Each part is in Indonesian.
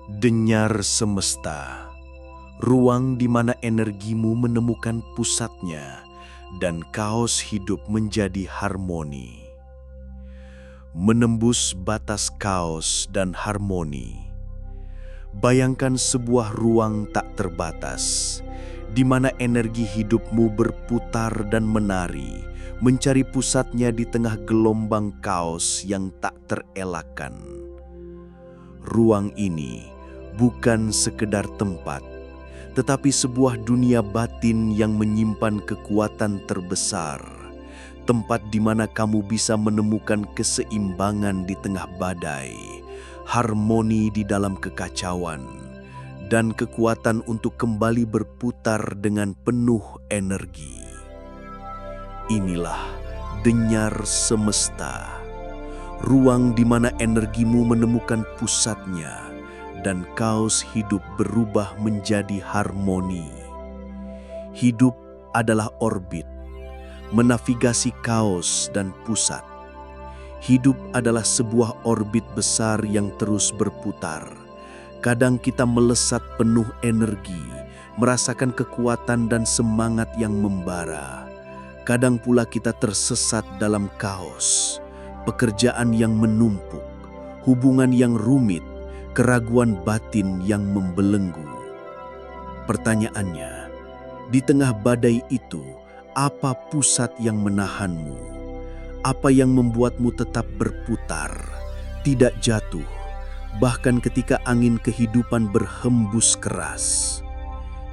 Denyar semesta, ruang di mana energimu menemukan pusatnya dan kaos hidup menjadi harmoni. Menembus batas kaos dan harmoni. Bayangkan sebuah ruang tak terbatas, di mana energi hidupmu berputar dan menari, mencari pusatnya di tengah gelombang kaos yang tak terelakkan. Ruang ini bukan sekedar tempat, tetapi sebuah dunia batin yang menyimpan kekuatan terbesar. Tempat di mana kamu bisa menemukan keseimbangan di tengah badai, harmoni di dalam kekacauan, dan kekuatan untuk kembali berputar dengan penuh energi. Inilah denyar semesta, ruang di mana energimu menemukan pusatnya dan kaos hidup berubah menjadi harmoni. Hidup adalah orbit, menavigasi kaos dan pusat. Hidup adalah sebuah orbit besar yang terus berputar. Kadang kita melesat penuh energi, merasakan kekuatan dan semangat yang membara. Kadang pula kita tersesat dalam kaos, pekerjaan yang menumpuk, hubungan yang rumit, keraguan batin yang membelenggu. Pertanyaannya, di tengah badai itu, apa pusat yang menahanmu? Apa yang membuatmu tetap berputar, tidak jatuh, bahkan ketika angin kehidupan berhembus keras?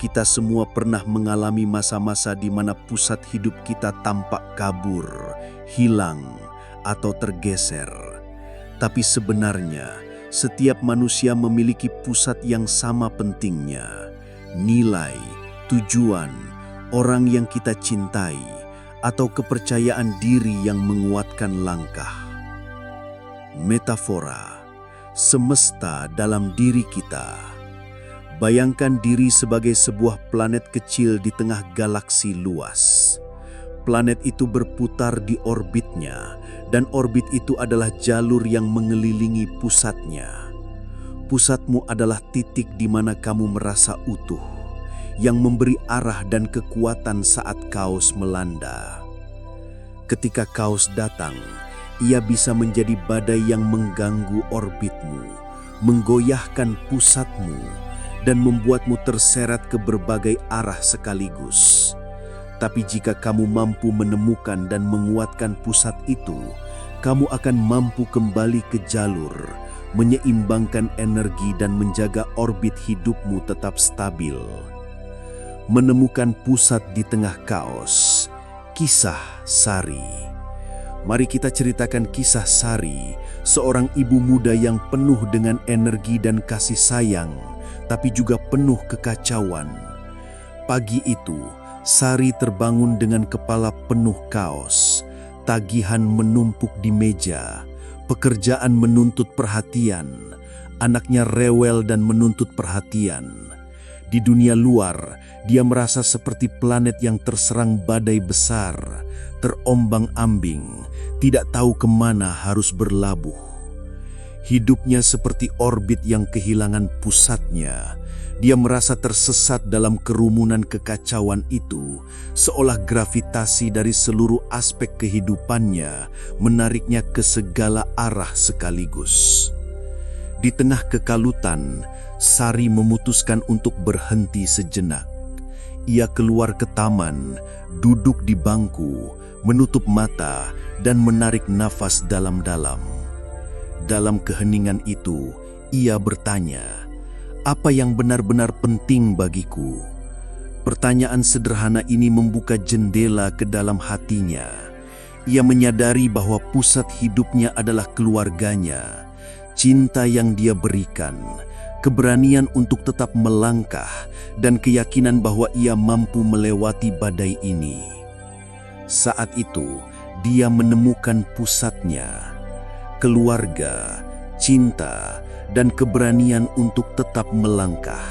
Kita semua pernah mengalami masa-masa di mana pusat hidup kita tampak kabur, hilang, atau tergeser. Tapi sebenarnya, setiap manusia memiliki pusat yang sama pentingnya. Nilai, tujuan, orang yang kita cintai, atau kepercayaan diri yang menguatkan langkah. Metafora, semesta dalam diri kita. Bayangkan diri sebagai sebuah planet kecil di tengah galaksi luas. Planet itu berputar di orbitnya, dan orbit itu adalah jalur yang mengelilingi pusatnya. Pusatmu adalah titik di mana kamu merasa utuh, yang memberi arah dan kekuatan saat kaos melanda. Ketika kaos datang, ia bisa menjadi badai yang mengganggu orbitmu, menggoyahkan pusatmu, dan membuatmu terseret ke berbagai arah sekaligus. Tapi jika kamu mampu menemukan dan menguatkan pusat itu, kamu akan mampu kembali ke jalur, menyeimbangkan energi dan menjaga orbit hidupmu tetap stabil. Menemukan pusat di tengah kaos. Kisah Sari. Mari kita ceritakan kisah Sari, seorang ibu muda yang penuh dengan energi dan kasih sayang, tapi juga penuh kekacauan. Pagi itu, Sari terbangun dengan kepala penuh kaos. Tagihan menumpuk di meja, pekerjaan menuntut perhatian, anaknya rewel dan menuntut perhatian. Di dunia luar, dia merasa seperti planet yang terserang badai besar, terombang-ambing, tidak tahu kemana harus berlabuh. Hidupnya seperti orbit yang kehilangan pusatnya. Dia merasa tersesat dalam kerumunan kekacauan itu, seolah gravitasi dari seluruh aspek kehidupannya menariknya ke segala arah sekaligus. Di tengah kekalutan, Sari memutuskan untuk berhenti sejenak. Ia keluar ke taman, duduk di bangku, menutup mata, dan menarik nafas dalam-dalam. Dalam keheningan itu, ia bertanya, "Apa yang benar-benar penting bagiku?" Pertanyaan sederhana ini membuka jendela ke dalam hatinya. Ia menyadari bahwa pusat hidupnya adalah keluarganya, cinta yang dia berikan, keberanian untuk tetap melangkah, dan keyakinan bahwa ia mampu melewati badai ini. Saat itu, dia menemukan pusatnya, keluarga, cinta, dan keberanian untuk tetap melangkah.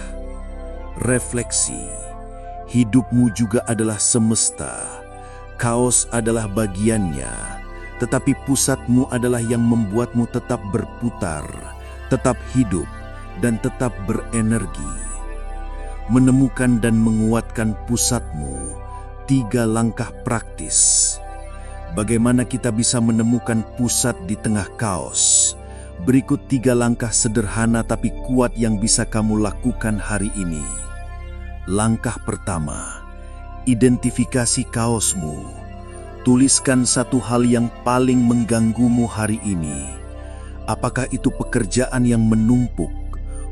Refleksi, hidupmu juga adalah semesta. Kaos adalah bagiannya, tetapi pusatmu adalah yang membuatmu tetap berputar, tetap hidup, dan tetap berenergi. Menemukan dan menguatkan pusatmu, 3 langkah praktis. Bagaimana kita bisa menemukan pusat di tengah kaos? Berikut 3 langkah sederhana tapi kuat yang bisa kamu lakukan hari ini. Langkah pertama, identifikasi kaosmu. Tuliskan satu hal yang paling mengganggumu hari ini. Apakah itu pekerjaan yang menumpuk,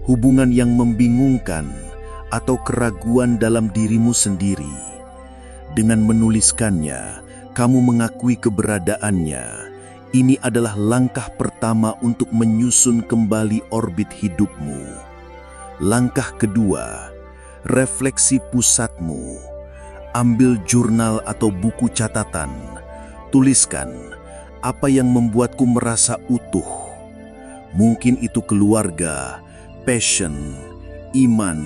hubungan yang membingungkan, atau keraguan dalam dirimu sendiri? Dengan menuliskannya, kamu mengakui keberadaannya. Ini adalah langkah pertama untuk menyusun kembali orbit hidupmu. Langkah kedua, refleksi pusatmu. Ambil jurnal atau buku catatan. Tuliskan apa yang membuatku merasa utuh. Mungkin itu keluarga, passion, iman,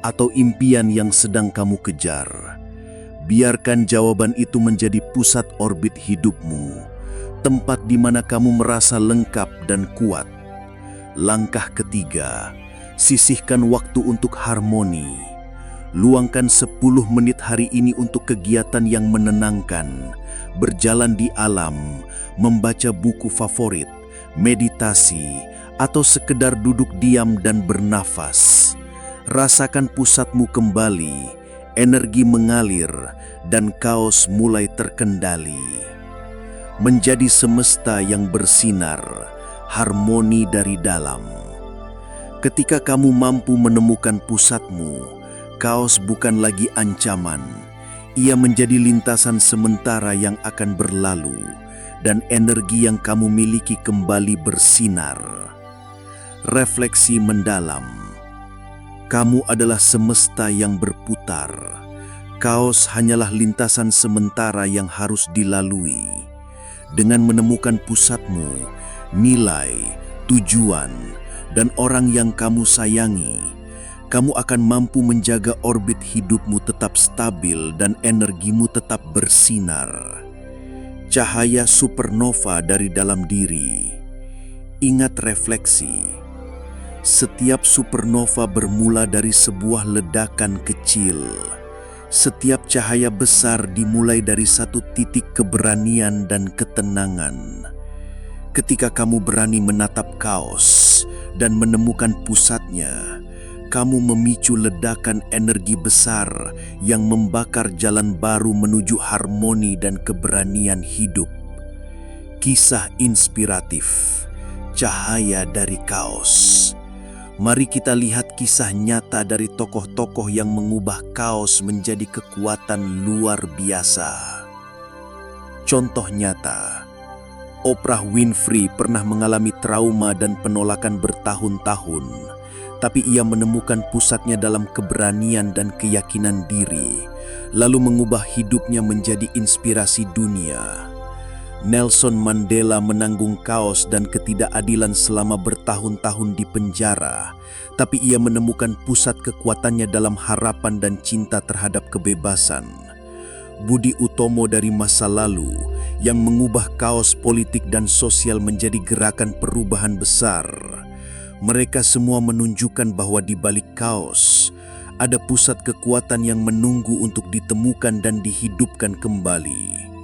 atau impian yang sedang kamu kejar. Biarkan jawaban itu menjadi pusat orbit hidupmu, tempat di mana kamu merasa lengkap dan kuat. Langkah ketiga, sisihkan waktu untuk harmoni. Luangkan 10 menit hari ini untuk kegiatan yang menenangkan, berjalan di alam, membaca buku favorit, meditasi, atau sekedar duduk diam dan bernafas. Rasakan pusatmu kembali, energi mengalir, dan kaos mulai terkendali. Menjadi semesta yang bersinar, harmoni dari dalam. Ketika kamu mampu menemukan pusatmu, kaos bukan lagi ancaman. Ia menjadi lintasan sementara yang akan berlalu, dan energi yang kamu miliki kembali bersinar. Refleksi mendalam. Kamu adalah semesta yang berputar. Kaos hanyalah lintasan sementara yang harus dilalui. Dengan menemukan pusatmu, nilai, tujuan, dan orang yang kamu sayangi, kamu akan mampu menjaga orbit hidupmu tetap stabil dan energimu tetap bersinar. Cahaya supernova dari dalam diri. Ingat refleksi. Setiap supernova bermula dari sebuah ledakan kecil. Setiap cahaya besar dimulai dari satu titik keberanian dan ketenangan. Ketika kamu berani menatap kaos dan menemukan pusatnya, kamu memicu ledakan energi besar yang membakar jalan baru menuju harmoni dan keberanian hidup. Kisah inspiratif, cahaya dari kaos. Mari kita lihat kisah nyata dari tokoh-tokoh yang mengubah kaos menjadi kekuatan luar biasa. Contoh nyata, Oprah Winfrey pernah mengalami trauma dan penolakan bertahun-tahun, tapi ia menemukan pusatnya dalam keberanian dan keyakinan diri, lalu mengubah hidupnya menjadi inspirasi dunia. Nelson Mandela menanggung kaos dan ketidakadilan selama bertahun-tahun di penjara, tapi ia menemukan pusat kekuatannya dalam harapan dan cinta terhadap kebebasan. Budi Utomo dari masa lalu yang mengubah kaos politik dan sosial menjadi gerakan perubahan besar. Mereka semua menunjukkan bahwa di balik kaos ada pusat kekuatan yang menunggu untuk ditemukan dan dihidupkan kembali.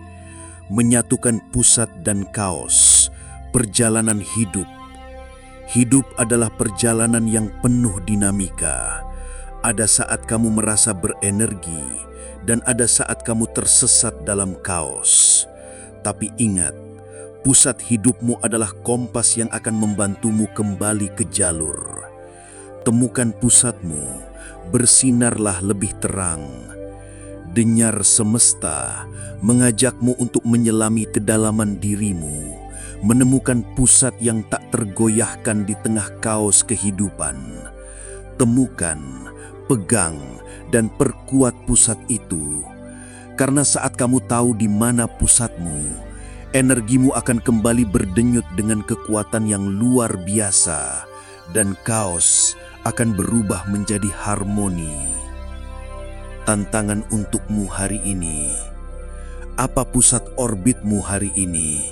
Menyatukan pusat dan kaos, perjalanan hidup. Hidup adalah perjalanan yang penuh dinamika. Ada saat kamu merasa berenergi dan ada saat kamu tersesat dalam kaos. Tapi ingat, pusat hidupmu adalah kompas yang akan membantumu kembali ke jalur. Temukan pusatmu, bersinarlah lebih terang. Denyar semesta mengajakmu untuk menyelami kedalaman dirimu, menemukan pusat yang tak tergoyahkan di tengah kaos kehidupan. Temukan, pegang, dan perkuat pusat itu. Karena saat kamu tahu di mana pusatmu, energimu akan kembali berdenyut dengan kekuatan yang luar biasa, dan kaos akan berubah menjadi harmoni. Tantangan untukmu hari ini. Apa pusat orbitmu hari ini?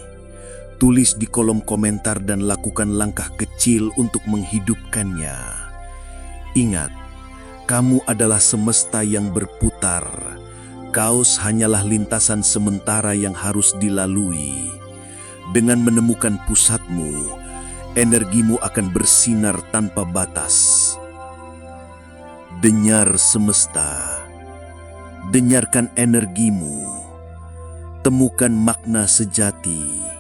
Tulis di kolom komentar dan lakukan langkah kecil untuk menghidupkannya. Ingat, kamu adalah semesta yang berputar. Kaos hanyalah lintasan sementara yang harus dilalui. Dengan menemukan pusatmu, energimu akan bersinar tanpa batas. Denyar semesta, dengarkan energimu, temukan makna sejati.